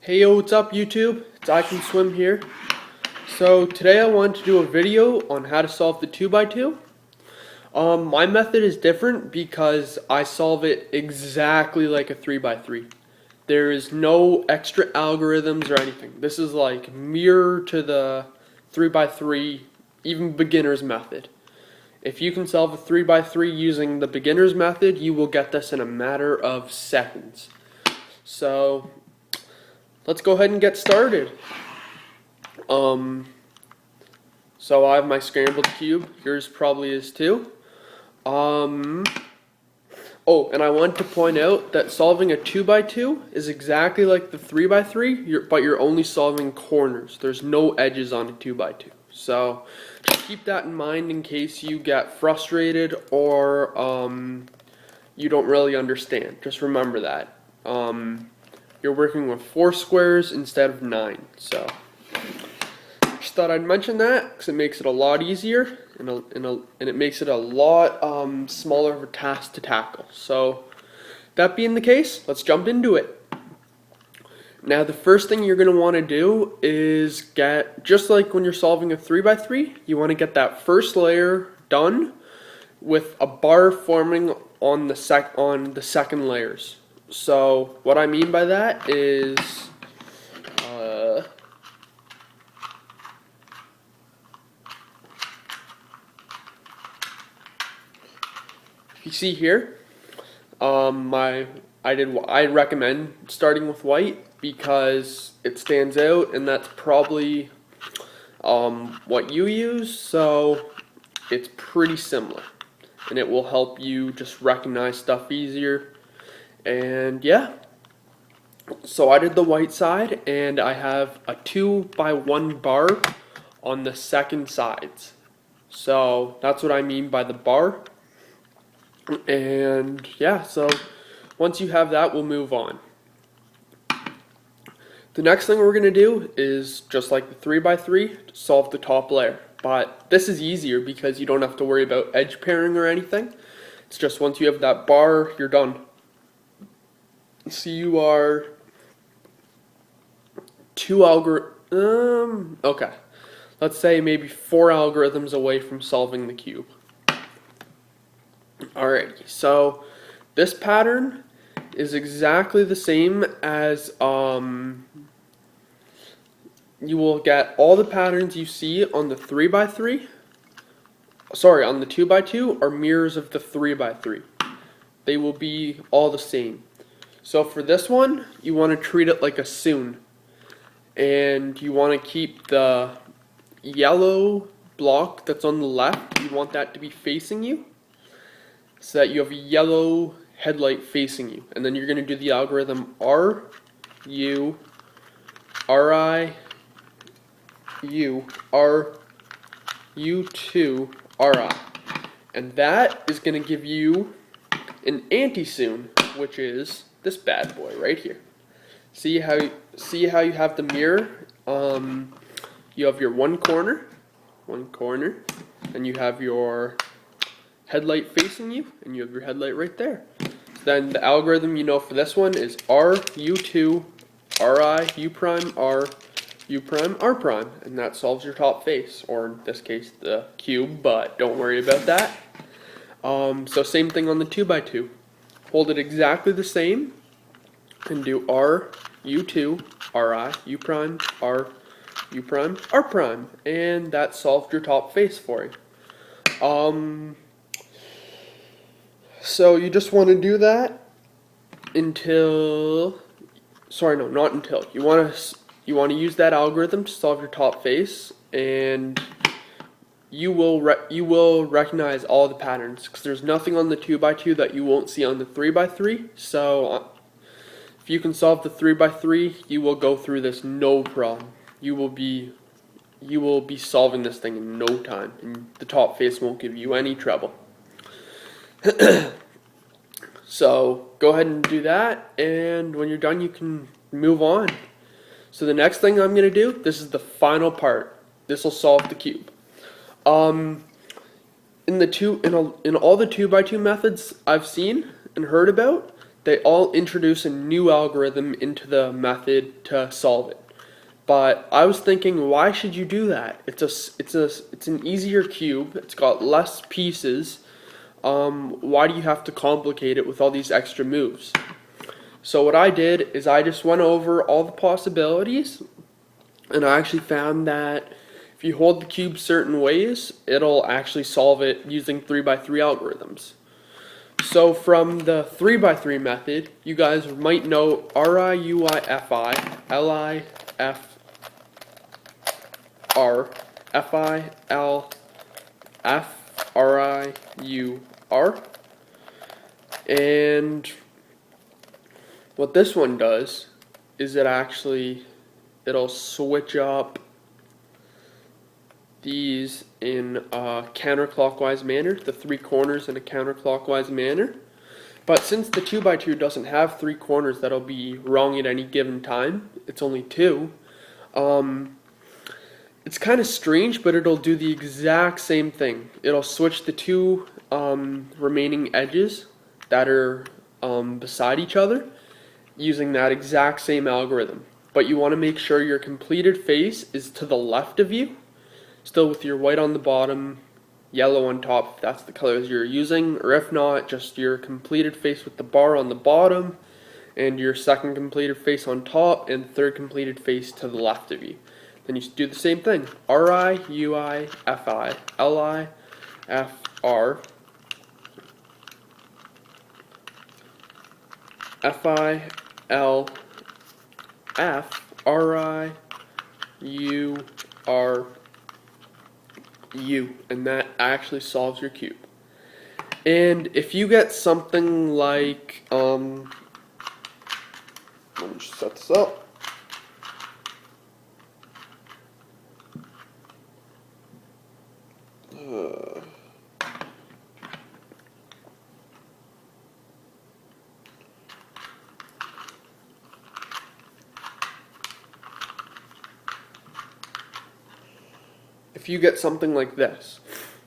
Hey yo, what's up YouTube? It's I Can Swim here. So today I want to do a video on how to solve the 2x2. My method is different because I solve it exactly like a 3x3. There is no extra algorithms or anything. This is like mirror to the 3x3, even beginner's method. If you can solve a 3x3 using the beginner's method, you will get this in a matter of seconds. So let's go ahead and get started. So I have my scrambled cube. Yours probably is too. Oh, and I want to point out that solving a 2x2 is exactly like the 3x3, but you're only solving corners. There's no edges on a 2x2. So just keep that in mind in case you get frustrated or you don't really understand. Just remember that. You're working with 4 squares instead of 9. So just thought I'd mention that because it makes it a lot easier and it makes it a lot smaller of a task to tackle. So that being the case, let's jump into it. Now the first thing you're going to want to do is get, just like when you're solving a 3x3, you want to get that first layer done with a bar forming on the second layers. So what I mean by that is you see here, I recommend starting with white because it stands out, and that's probably what you use. So it's pretty similar, and it will help you just recognize stuff easier. And yeah, so I did the white side, and I have a 2x1 bar on the second sides. So that's what I mean by the bar. And yeah, so once you have that, we'll move on. The next thing we're going to do is, just like the 3x3, solve the top layer. But this is easier because you don't have to worry about edge pairing or anything. It's just once you have that bar, you're done. So you are okay. Let's say maybe 4 algorithms away from solving the cube. Alrighty, so this pattern is exactly the same as you will get all the patterns you see on the 3x3. Sorry, on the 2x2 are mirrors of the 3x3. They will be all the same. So for this one, you want to treat it like a soon, and you want to keep the yellow block that's on the left, you want that to be facing you, so that you have a yellow headlight facing you. And then you're going to do the algorithm R, U, R, I, U, R, U2, R, I. And that is going to give you an anti-soon, which is this bad boy right here. See how you have the mirror? You have your one corner, and you have your headlight facing you, and you have your headlight right there. Then the algorithm you know for this one is R, U2, RI, U prime, R, U prime, R prime, and that solves your top face, or in this case the cube, but don't worry about that. So same thing on the 2x2. Hold it exactly the same and do R, U2, RI, U prime, R, U prime, R prime, and that solved your top face for you. So you just want to do that until, sorry, no, not until. You want to use that algorithm to solve your top face, and you will recognize all the patterns because there's nothing on the 2x2 that you won't see on the 3x3. So if you can solve the 3x3, you will go through this no problem. You will be solving this thing in no time, and the top face won't give you any trouble. So go ahead and do that, and when you're done you can move on. So the next thing I'm going to do, this is the final part. This will solve the cube. In all the 2x2 methods I've seen and heard about, they all introduce a new algorithm into the method to solve it. But I was thinking, why should you do that? It's an easier cube. It's got less pieces. Why do you have to complicate it with all these extra moves? So what I did is I just went over all the possibilities, and I actually found that if you hold the cube certain ways, it'll actually solve it using 3x3 algorithms. So from the 3x3 method, you guys might know RIUIFI, LIFR, FIL, FRIUR, and what this one does is it'll switch up these in a counterclockwise manner, the three corners in a counterclockwise manner. But since the 2x2 doesn't have three corners that'll be wrong at any given time, it's only two, it's kind of strange, but it'll do the exact same thing. It'll switch the two remaining edges that are beside each other using that exact same algorithm. But you want to make sure your completed face is to the left of you, still with your white on the bottom, yellow on top if that's the colors you're using, or if not, just your completed face with the bar on the bottom, and your second completed face on top, and third completed face to the left of you. Then you do the same thing. RIUIFI, LIFR, FIL, FRIURU, and that actually solves your cube. And if you get something like, let me just set this up. If you get something like this,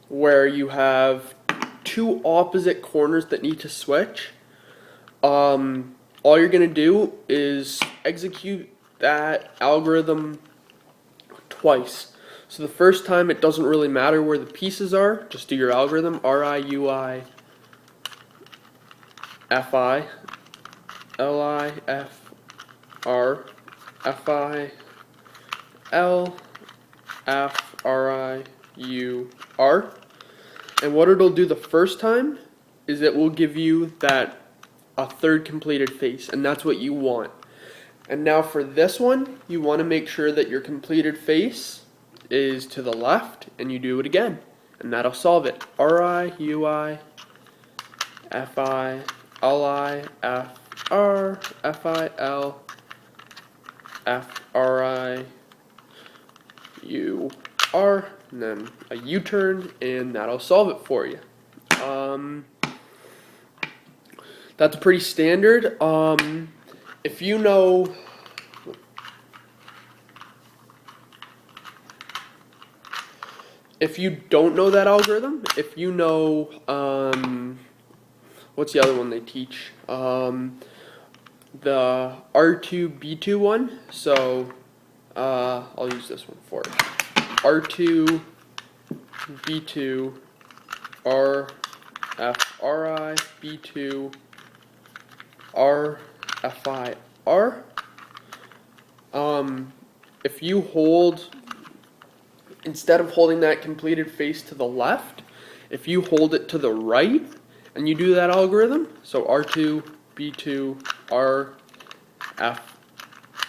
where you have two opposite corners that need to switch, all you're going to do is execute that algorithm twice. So the first time it doesn't really matter where the pieces are, just do your algorithm, RIUIFI, LIFR, FIL, FRIUR, and what it'll do the first time is it will give you a third completed face, and that's what you want. And now for this one, you want to make sure that your completed face is to the left, and you do it again, and that'll solve it. RIUIFI, LIFR, FIL, FRIUR, and then a U-turn, and that'll solve it for you. That's pretty standard. If you know, if you don't know that algorithm, if you know, what's the other one they teach? The R2B2 one. So I'll use this one for it. R2, B2, RFRI, B2, RFIR. If you hold, instead of holding that completed face to the left, if you hold it to the right and you do that algorithm, so R2, B2,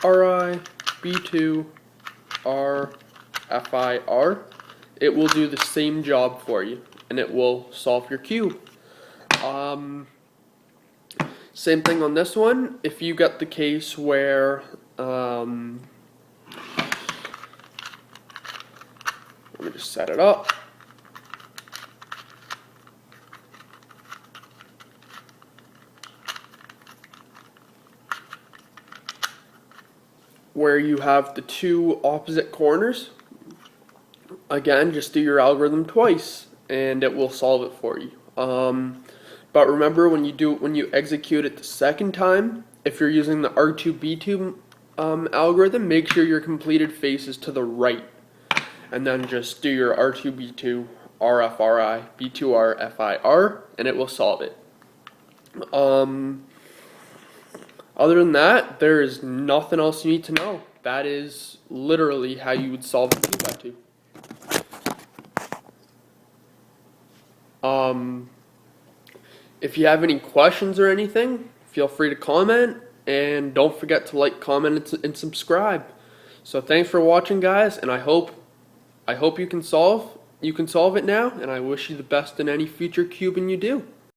RFRI, B2, RFIR, it will do the same job for you, and it will solve your cube. Same thing on this one. If you get the case where, let me just set it up. Where you have the two opposite corners, again, just do your algorithm twice and it will solve it for you. But remember, when you execute it the second time, if you're using the R2B2 algorithm, make sure your completed face is to the right, and then just do your R2B2 RFRI B2R FIR, and it will solve it. Other than that, there is nothing else you need to know. That is literally how you would solve the 2x2. If you have any questions or anything, feel free to comment, and don't forget to like, comment, and subscribe. So thanks for watching, guys, and I hope you can solve it now, and I wish you the best in any future cubing you do.